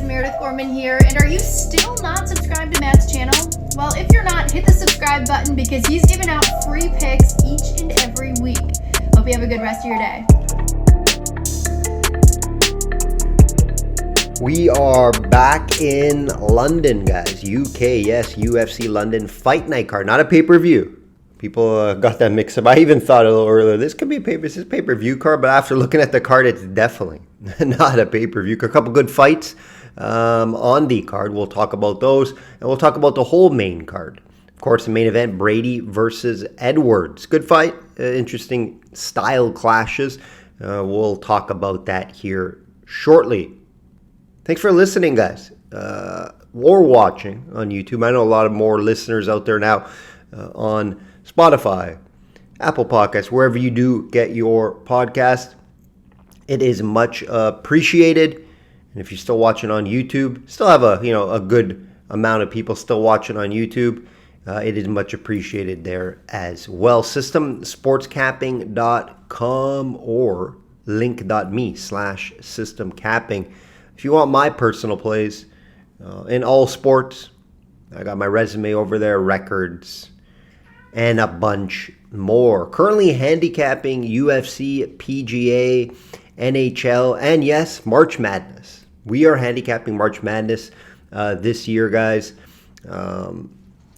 guys, Meredith Gorman here, and are you still not subscribed to Matt's channel? Well, if you're not, hit the subscribe button because he's giving out free picks each and every week. Hope you have a good rest of your day. We are back in London, guys. UK, yes, UFC London Fight Night card, not a pay-per-view. People got that mixed up. I even thought a little earlier, this could be this is a pay-per-view card, but after looking at the card, it's definitely not a pay-per-view card. A couple good fights on the card. We'll talk about those, and we'll talk about the whole main card. Of course, the main event, Brady versus Edwards. Good fight, interesting style clashes. We'll talk about that here shortly. Thanks for listening, guys, or watching on YouTube. I know a lot of more listeners out there now on Spotify, Apple Podcasts, wherever you do get your podcast. It is much appreciated. And if you're still watching on YouTube, still have a good amount of people still watching on YouTube. It is much appreciated there as well. Systemsportscapping.com or link.me/systemcapping. If you want my personal plays in all sports, I got my resume over there, records, and a bunch more. Currently handicapping UFC, PGA, NHL, and yes, March Madness. We are handicapping March Madness this year, guys.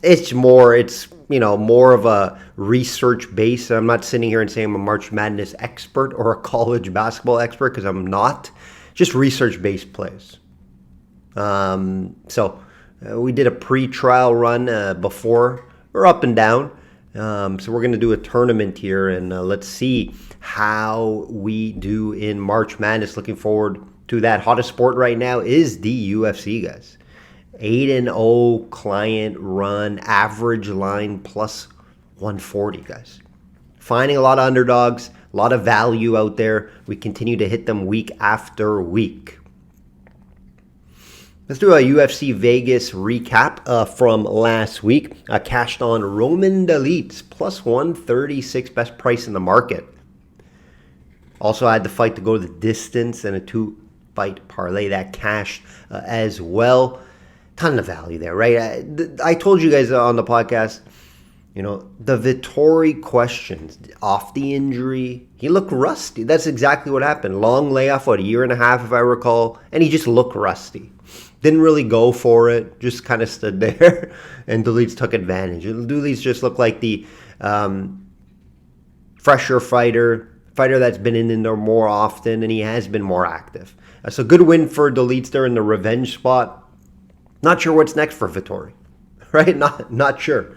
It's more of a research base. I'm not sitting here and saying I'm a March Madness expert or a college basketball expert because I'm not. Just research-based plays. So we did a pre-trial run before. We're up and down. So we're going to do a tournament here, and let's see how we do in March Madness. Looking forward to that. Hottest sport right now is the UFC, guys. 8-0 client run, average line plus 140, guys. Finding a lot of underdogs, a lot of value out there. We continue to hit them week after week. Let's do a UFC Vegas recap from last week. Cashed on Roman Dolidze, plus 136, best price in the market. Also had the fight to go the distance and a 2-fight parlay that cashed as well. Ton of value there, right? I told you guys on the podcast, the Vettori questions, off the injury, he looked rusty. That's exactly what happened. Long layoff, a year and a half, if I recall, and he just looked rusty. Didn't really go for it, just kind of stood there, and Dolidze took advantage. Dolidze just looked like the fresher fighter that's been in there more often, and he has been more active. So good win for Dolidze there in the revenge spot. Not sure what's next for Vettori, right? Not sure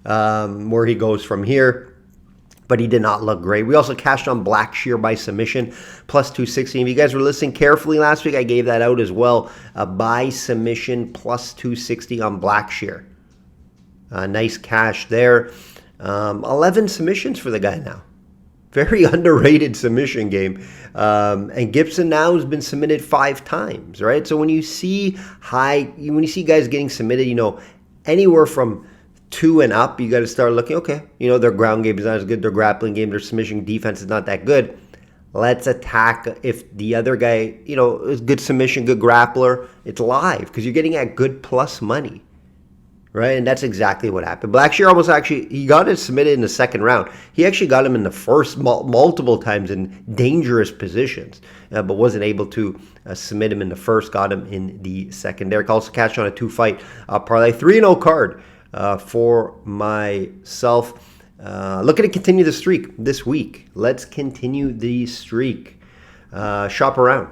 where he goes from here, but he did not look great. We also cashed on Blackshear by submission, plus 260. If you guys were listening carefully last week, I gave that out as well. By submission, plus 260 on Blackshear. Nice cash there. 11 submissions for the guy now. Very underrated submission game. And Gibson now has been submitted 5 times, right? So when you see guys getting submitted, anywhere from 2 and up, you got to start looking, okay, their ground game is not as good, their grappling game, their submission defense is not that good. Let's attack. If the other guy, is good submission, good grappler, it's live because you're getting at good plus money, right? And that's exactly what happened. Blackshear he got it submitted in the second round. He actually got him in the first multiple times in dangerous positions, but wasn't able to submit him in the first, got him in the second. Derek also cashed on a 2-fight parlay, 3-0 card. For myself. Looking to continue the streak this week. Let's continue the streak. Shop around,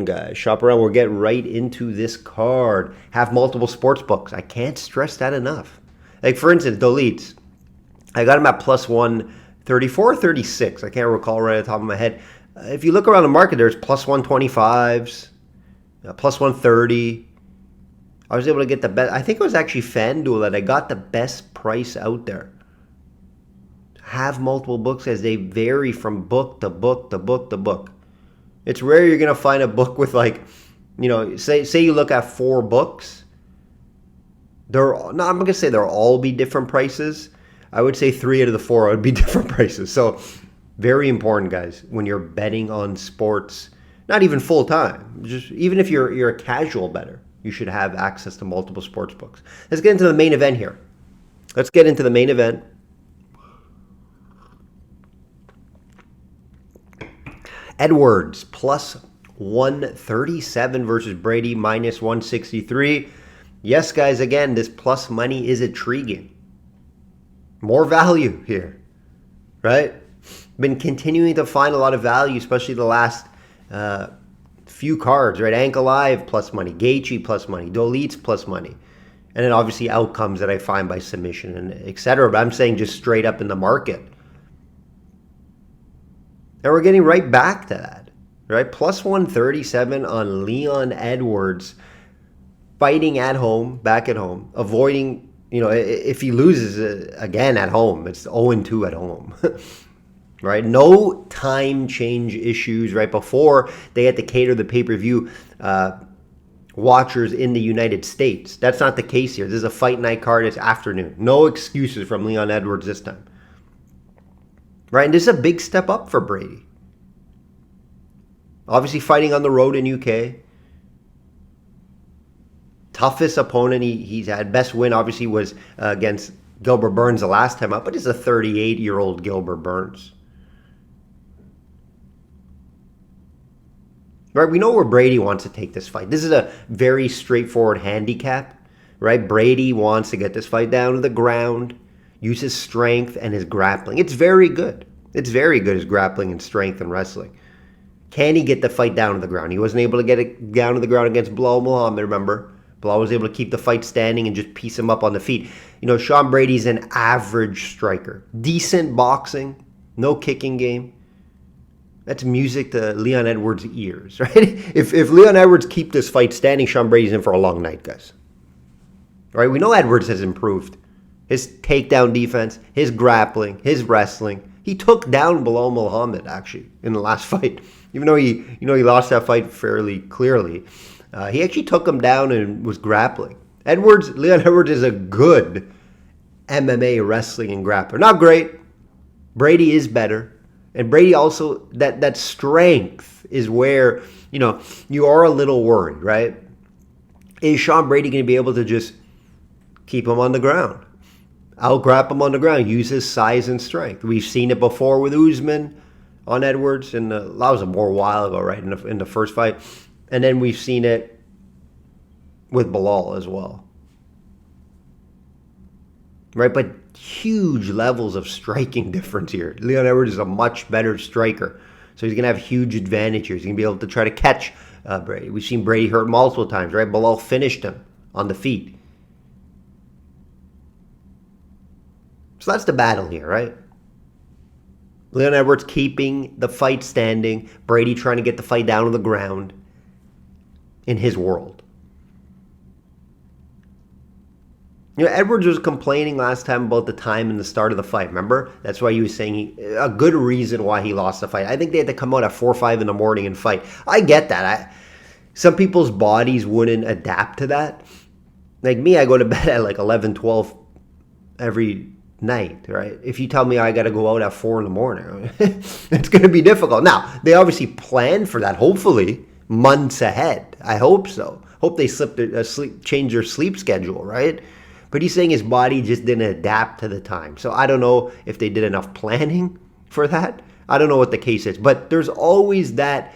guys. Shop around. We'll get right into this card. Have multiple sports books. I can't stress that enough. Like, for instance, Dolidze. I got him at plus 134 or 36. I can't recall right at the top of my head. If you look around the market, there's plus 125s, plus 130. I was able to get the best. I think it was actually FanDuel that I got the best price out there. Have multiple books as they vary from book to book to book to book. It's rare you're going to find a book with say you look at 4 books. I'm not going to say they'll all be different prices. I would say 3 out of the 4 would be different prices. So very important, guys, when you're betting on sports, Not even full time. Just even if you're a casual bettor, you should have access to multiple sports books. Let's get into the main event here. Let's get into the main event. Edwards plus 137 versus Brady minus 163. Yes, guys, again, this plus money is intriguing. More value here, right? Been continuing to find a lot of value, especially the last few cards, right? Ankalaev plus money, Gaethje plus money, Dolitz plus money. And then obviously outcomes that I find by submission and etc. But I'm saying just straight up in the market. And we're getting right back to that, right? Plus 137 on Leon Edwards, fighting at home, back at home, avoiding, if he loses again at home, it's 0-2 at home, right? No time change issues, right? Before they had to cater the pay-per-view watchers in the United States. That's not the case here. This is a fight night card. It's afternoon. No excuses from Leon Edwards this time. Right, and this is a big step up for Brady. Obviously fighting on the road in UK. Toughest opponent he's had. Best win obviously was against Gilbert Burns the last time out, but it's a 38-year-old Gilbert Burns. Right, we know where Brady wants to take this fight. This is a very straightforward handicap, right? Brady wants to get this fight down to the ground, use his strength and his grappling. It's very good. It's very good, his grappling and strength and wrestling. Can he get the fight down to the ground? He wasn't able to get it down to the ground against Bilal Muhammad, remember? Bilal was able to keep the fight standing and just piece him up on the feet. Sean Brady's an average striker. Decent boxing, no kicking game. That's music to Leon Edwards' ears, right? If Leon Edwards keep this fight standing, Sean Brady's in for a long night, guys. All right, we know Edwards has improved. His takedown defense, his grappling, his wrestling. He took down Bilal Muhammad, actually, in the last fight. Even though he lost that fight fairly clearly. He actually took him down and was grappling. Leon Edwards is a good MMA wrestling and grappler. Not great. Brady is better. And Brady also, that strength is where, you are a little worried, right? Is Sean Brady going to be able to just keep him on the ground? Out-grap him on the ground, use his size and strength. We've seen it before with Usman on Edwards, and that was a more while ago, right, in the first fight. And then we've seen it with Bilal as well. Right, but huge levels of striking difference here. Leon Edwards is a much better striker, so he's going to have huge advantage here. He's going to be able to try to catch Brady. We've seen Brady hurt multiple times, right? Bilal finished him on the feet. So that's the battle here, right? Leon Edwards keeping the fight standing. Brady trying to get the fight down to the ground in his world. Edwards was complaining last time about the time and the start of the fight, remember? That's why he was saying a good reason why he lost the fight. I think they had to come out at 4 or 5 in the morning and fight. I get that. Some people's bodies wouldn't adapt to that. Like me, I go to bed at like 11, 12 every night, right? If you tell me I got to go out at 4 in the morning, it's going to be difficult. Now, they obviously planned for that, hopefully, months ahead. I hope so. Hope they change their sleep schedule, right? But he's saying his body just didn't adapt to the time. So I don't know if they did enough planning for that. I don't know what the case is. But there's always that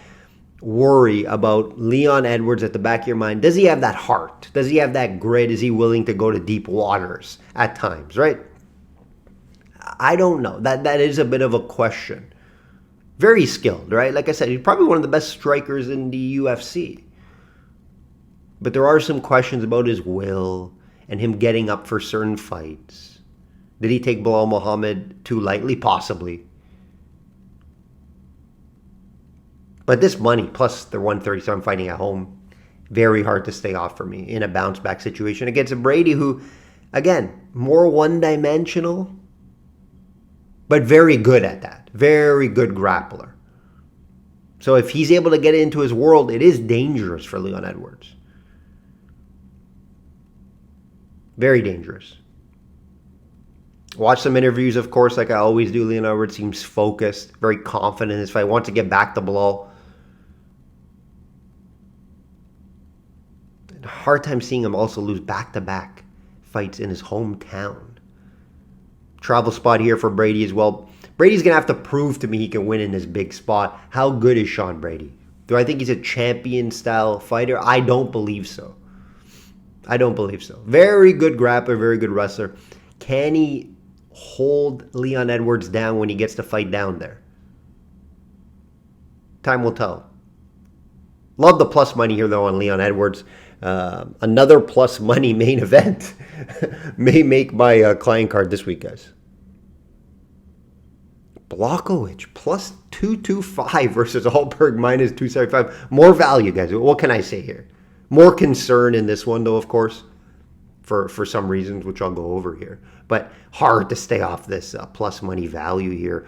worry about Leon Edwards at the back of your mind. Does he have that heart? Does he have that grit? Is he willing to go to deep waters at times, right? I don't know. That is a bit of a question. Very skilled, right? Like I said, he's probably one of the best strikers in the UFC. But there are some questions about his will and him getting up for certain fights. Did he take Bilal Muhammad too lightly? Possibly. But this money, plus the 137 fighting at home, very hard to stay off for me in a bounce-back situation against a Brady who, again, more one-dimensional, but very good at that. Very good grappler. So if he's able to get into his world, it is dangerous for Leon Edwards. Very dangerous. Watch some interviews, of course, like I always do. Leon Edwards seems focused, very confident in his fight. Wants to get back to Bilal. Hard time seeing him also lose back-to-back fights in his hometown. Travel spot here for Brady as well. Brady's going to have to prove to me he can win in this big spot. How good is Sean Brady? Do I think he's a champion-style fighter? I don't believe so. I don't believe so. Very good grappler, very good wrestler. Can he hold Leon Edwards down when he gets to fight down there? Time will tell. Love the plus money here, though, on Leon Edwards. Another plus money main event may make my client card this week, guys. Blachowicz plus 225 versus Alberg minus 275. More value, guys. What can I say here? More concern in this one, though, of course, for some reasons, which I'll go over here. But hard to stay off this plus money value here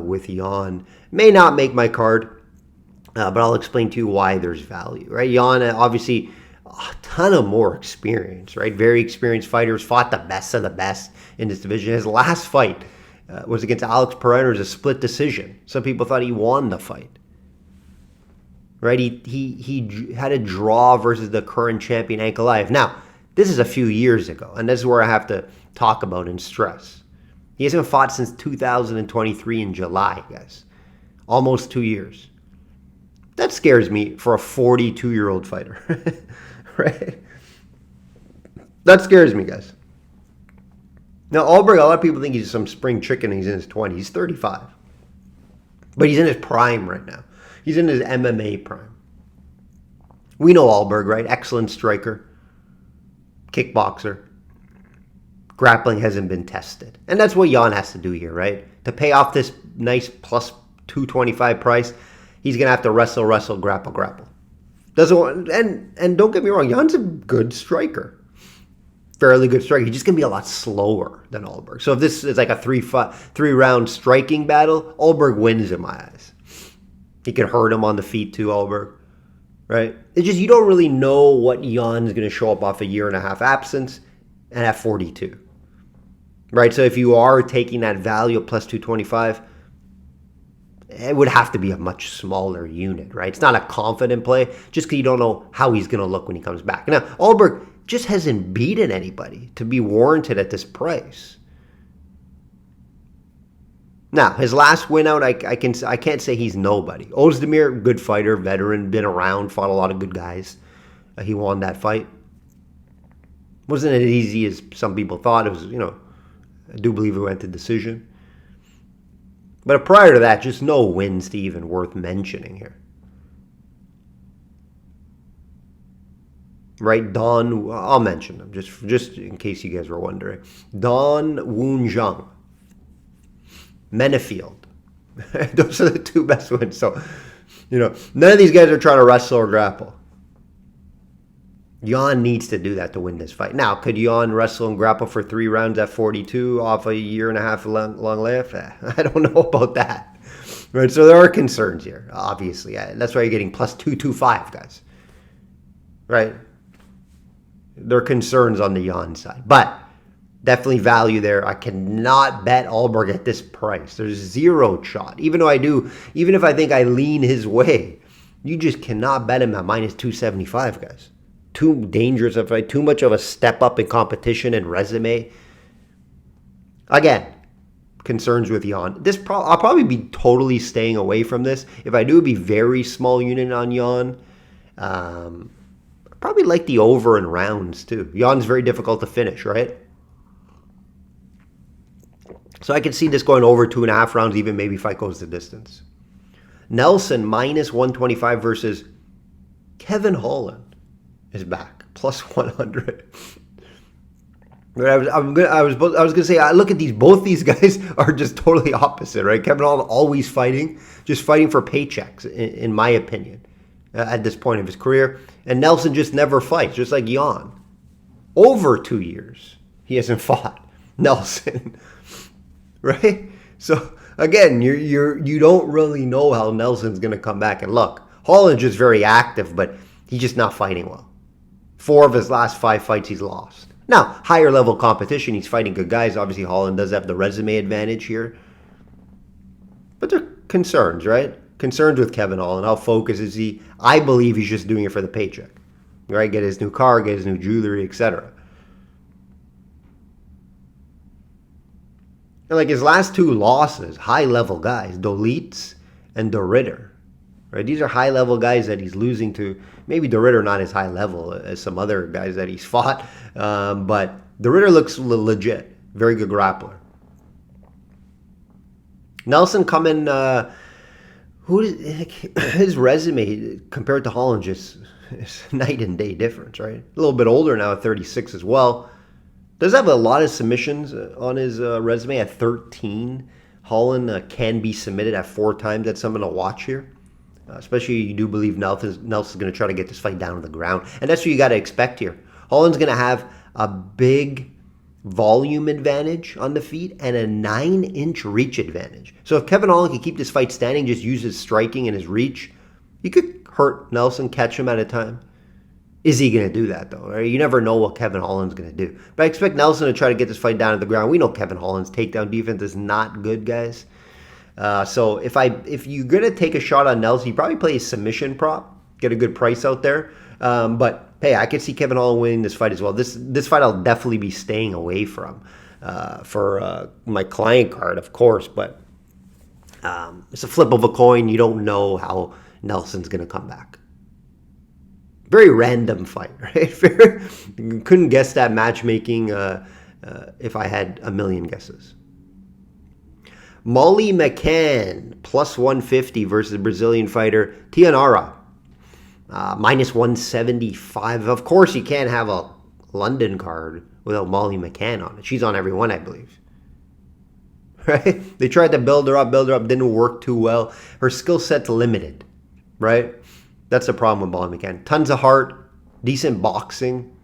with Jan. May not make my card, but I'll explain to you why there's value, right? Jan, obviously, a ton of more experience, right? Very experienced fighters, fought the best of the best in this division. His last fight was against Alex Pereira. It was a split decision. Some people thought he won the fight, right? He had a draw versus the current champion, Ankalaev. Now, this is a few years ago, and this is where I have to talk about and stress. He hasn't fought since 2023 in July, guys. Almost 2 years. That scares me for a 42-year-old fighter. Right? That scares me, guys. Now, Alberg, a lot of people think he's some spring chicken and he's in his 20s. He's 35. But he's in his prime right now. He's in his MMA prime. We know Alberg, right? Excellent striker. Kickboxer. Grappling hasn't been tested. And that's what Jan has to do here, right? To pay off this nice plus 225 price, he's going to have to wrestle, grapple. Doesn't want, and don't get me wrong, Jan's a good striker. Fairly good striker. He's just going to be a lot slower than Alberg. So if this is like a three-round striking battle, Alberg wins in my eyes. He can hurt him on the feet too, Alberg. Right? It's just you don't really know what Jan's going to show up off a year and a half absence and at 42. Right? So if you are taking that value of plus 225, it would have to be a much smaller unit, right? It's not a confident play just because you don't know how he's going to look when he comes back. Now, Alberg just hasn't beaten anybody to be warranted at this price. Now, his last win out, I can't say he's nobody. Ozdemir, good fighter, veteran, been around, fought a lot of good guys. He won that fight. Wasn't as easy as some people thought. It was, I do believe it went to decision. But prior to that, just no wins to even worth mentioning here. Right, I'll mention them just in case you guys were wondering. Don Woon Jung. Menefield. Those are the two best wins. So, none of these guys are trying to wrestle or grapple. Jan needs to do that to win this fight. Now, could Jan wrestle and grapple for 3 rounds at 42 off a year and a half long layoff? I don't know about that. Right, so there are concerns here, obviously. That's why you're getting plus 225, guys. Right? There are concerns on the Jan side. But definitely value there. I cannot bet Alberg at this price. There's zero shot. Even if I think I lean his way, you just cannot bet him at minus 275, guys. Too dangerous of a fight, too much of a step up in competition and resume. Again, concerns with Jan. I'll probably be totally staying away from this. If I do, it'd be very small unit on Jan. Probably like the over in rounds too. Jan's very difficult to finish, right? So I can see this going over 2.5 rounds, even maybe fight goes the distance. Nelson minus 125 versus Kevin Holland is back, plus 100. I was gonna say, I look at these. Both these guys are just totally opposite, right? Kevin Holland always fighting, just fighting for paychecks, in my opinion, at this point of his career. And Nelson just never fights, just like Jan. Over 2 years, he hasn't fought. Nelson, right? So again, you don't really know how Nelson's gonna come back and look. Holland's just very active, but he's just not fighting well. 4 of his last 5 fights he's lost. Now, higher level competition, he's fighting good guys. Obviously, Holland does have the resume advantage here. But there are concerns, right? Concerns with Kevin Holland. How focused is he? I believe he's just doing it for the paycheck. right? Get his new car, get his new jewelry, etc. And like his last two losses, high-level guys, Dolitz and De Ridder, right? These are high-level guys that he's losing to. Maybe De Ridder not as high level as some other guys that he's fought, but De Ridder looks legit. Very good grappler. Nelson coming, his resume compared to Holland just is night and day difference, right? A little bit older now at 36 as well. Does have a lot of submissions on his resume at 13. Holland can be submitted at 4 times. That's something to watch here. Especially you do believe Nelson's going to try to get this fight down to the ground. And that's what you got to expect here. Holland's going to have a big volume advantage on the feet and a 9-inch reach advantage. So if Kevin Holland can keep this fight standing, just use his striking and his reach, he could hurt Nelson, catch him at a time. Is he going to do that, though? Right? You never know what Kevin Holland's going to do. But I expect Nelson to try to get this fight down to the ground. We know Kevin Holland's takedown defense is not good, guys. So if you're going to take a shot on Nelson, you probably play a submission prop, get a good price out there. But hey, I could see Kevin Holland winning this fight as well. This fight I'll definitely be staying away from for my client card, of course. But it's a flip of a coin. You don't know how Nelson's going to come back. Very random fight, right? Couldn't guess that matchmaking if I had a million guesses. Molly McCann, plus 150 versus Brazilian fighter Tianara, minus 175. Of course, you can't have a London card without Molly McCann on it. She's on every one, I believe. Right? They tried to build her up, didn't work too well. Her skill set's limited, right? That's the problem with Molly McCann. Tons of heart, decent boxing.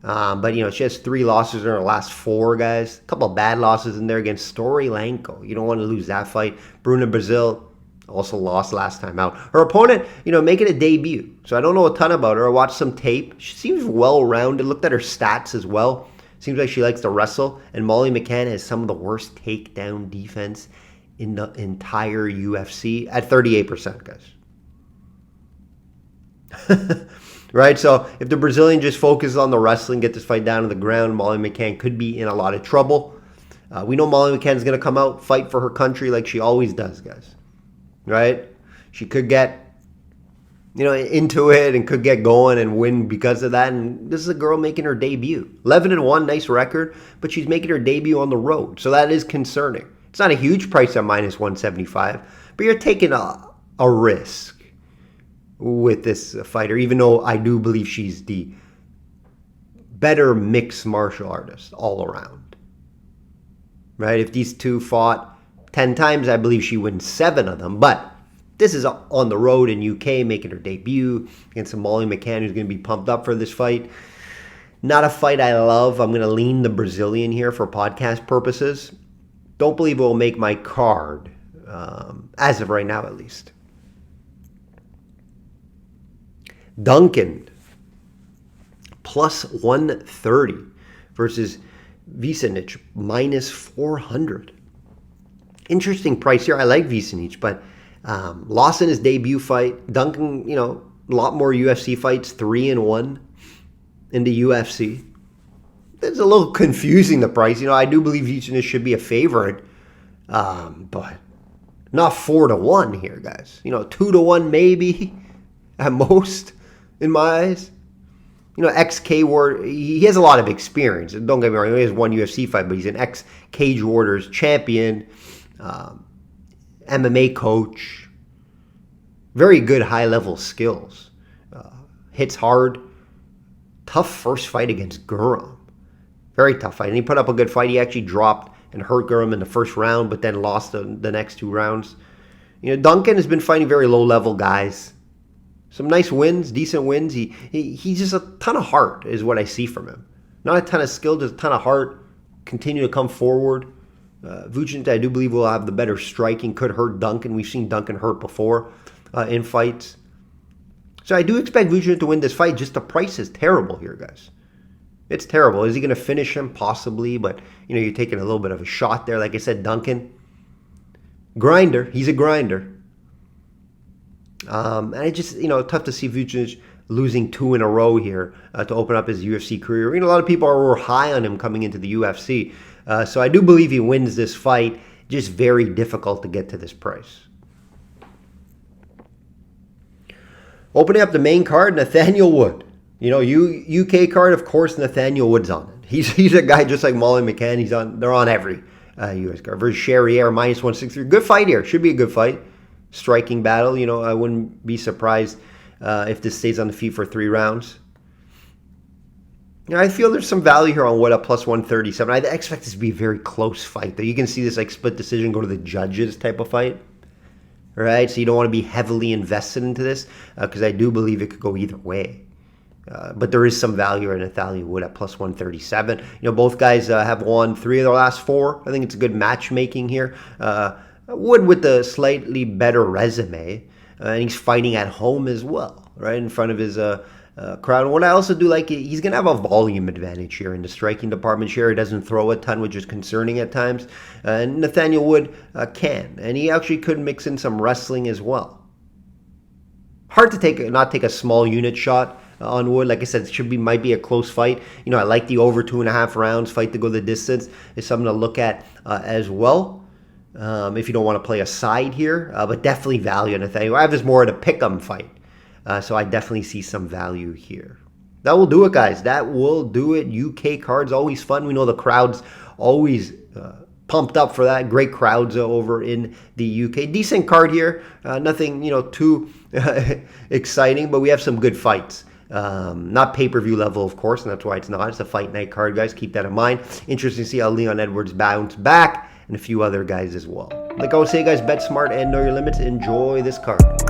But, she has 3 losses in her last 4, guys. A couple of bad losses in there against Storylanko. You don't want to lose that fight. Bruna Brazil also lost last time out. Her opponent, making a debut. So I don't know a ton about her. I watched some tape. She seems well-rounded. Looked at her stats as well. Seems like she likes to wrestle. And Molly McCann has some of the worst takedown defense in the entire UFC at 38%, guys. Right, so if the Brazilian just focuses on the wrestling, get this fight down to the ground, Molly McCann could be in a lot of trouble. We know Molly McCann's going to come out, fight for her country like she always does, guys. Right? She could get, into it and could get going and win because of that. And this is a girl making her debut. 11-1, nice record, but she's making her debut on the road. So that is concerning. It's not a huge price at minus 175, but you're taking a risk with this fighter, even though I do believe she's the better mixed martial artist all around. Right? If these two fought 10 times, I believe she wins 7 of them. But this is on the road in UK, making her debut against some Molly McCann, who's going to be pumped up for this fight. Not a fight I love. I'm going to lean the Brazilian here for podcast purposes. Don't believe it will make my card, as of right now at least. Duncan, plus 130 versus Vicenic, minus 400. Interesting price here. I like Vicenic, but lost in his debut fight. Duncan, a lot more UFC fights, 3-1 in the UFC. It's a little confusing, the price. I do believe Vicenic should be a favorite, but not 4-1 here, guys. 2-1 maybe at most. In my eyes, ex-Cage Warrior, he has a lot of experience. Don't get me wrong, he has 1 UFC fight, but he's an ex-Cage Warriors champion, MMA coach, very good high-level skills, hits hard, tough first fight against Guram, very tough fight, and he put up a good fight. He actually dropped and hurt Guram in the first round, but then lost the next 2 rounds. Duncan has been fighting very low-level guys. Some nice wins, decent wins. He's just a ton of heart is what I see from him. Not a ton of skill, just a ton of heart. Continue to come forward. Vucinic, I do believe, will have the better striking. Could hurt Duncan. We've seen Duncan hurt before in fights. So I do expect Vucinic to win this fight. Just the price is terrible here, guys. It's terrible. Is he going to finish him? Possibly. But, you're taking a little bit of a shot there. Like I said, Duncan. Grinder. He's a grinder. And it just, tough to see Vucinic losing 2 in a row here to open up his UFC career. A lot of people were high on him coming into the UFC. So I do believe he wins this fight. Just very difficult to get to this price. Opening up the main card, Nathaniel Wood. UK card, of course, Nathaniel Wood's on it. He's a guy just like Molly McCann. They're on every US card. Versus Sherrier, -163. Good fight here. Should be a good fight. Striking battle. I wouldn't be surprised if this stays on the feet for 3 rounds. I feel there's some value here on Wood at +137. I expect this to be a very close fight, though. You can see this split decision go to the judges type of fight. Right? So you don't want to be heavily invested into this because I do believe it could go either way. But there is some value in Nathaniel Wood at +137. Both guys have won 3 of their last 4. I think it's a good matchmaking here. Wood with a slightly better resume, and he's fighting at home as well, right in front of his crowd. And what I also do like, he's going to have a volume advantage here in the striking department. Sherry doesn't throw a ton, which is concerning at times. And Nathaniel Wood can, and he actually could mix in some wrestling as well. Hard to not take a small unit shot on Wood. Like I said, it might be a close fight. I like the over 2.5 rounds fight to go the distance. It's something to look at as well. If you don't want to play a side here, but definitely value in Nathaniel. I have this more at a pick'em fight, so I definitely see some value here. That will do it, guys. That will do it. UK cards always fun. We know the crowd's always pumped up for that. Great crowds over in the UK. Decent card here. Nothing too exciting, but we have some good fights. Not pay-per-view level, of course, and that's why it's not. It's a fight night card, guys. Keep that in mind. Interesting to see how Leon Edwards bounce back, and a few other guys as well. Like I would say, guys, bet smart and know your limits. Enjoy this card.